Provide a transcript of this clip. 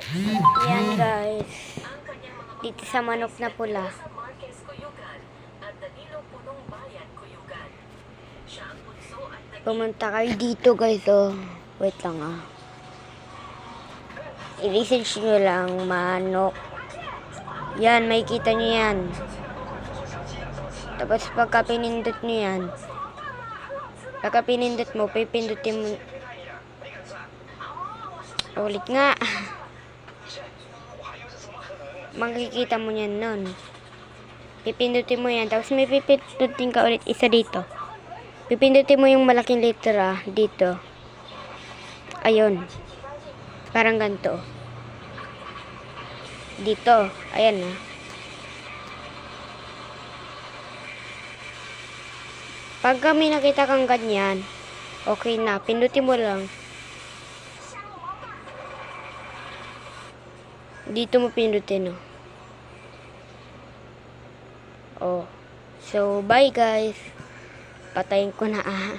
Yan guys. Dito sa manok na pula. Pumunta kayo dito guys, oh. Wait lang ah. I-research nyo lang manok. Yan, makikita nyo yan. Tapos pagka pinindot nyo yan, pagka pinindot mo, pipindutin mo. Ulit nga. Makikita mo yan nun. Pipindutin mo yan. Tapos may pipindutin ka ulit isa dito. Pipindutin mo yung malaking letra dito. Ayun. Parang ganito. Dito. Ayan na. Pag kami nakita kang ganyan, okay na. Pindutin mo lang. Dito mo pindutin, oh. Oh. So, bye guys. Patayin ko na ah.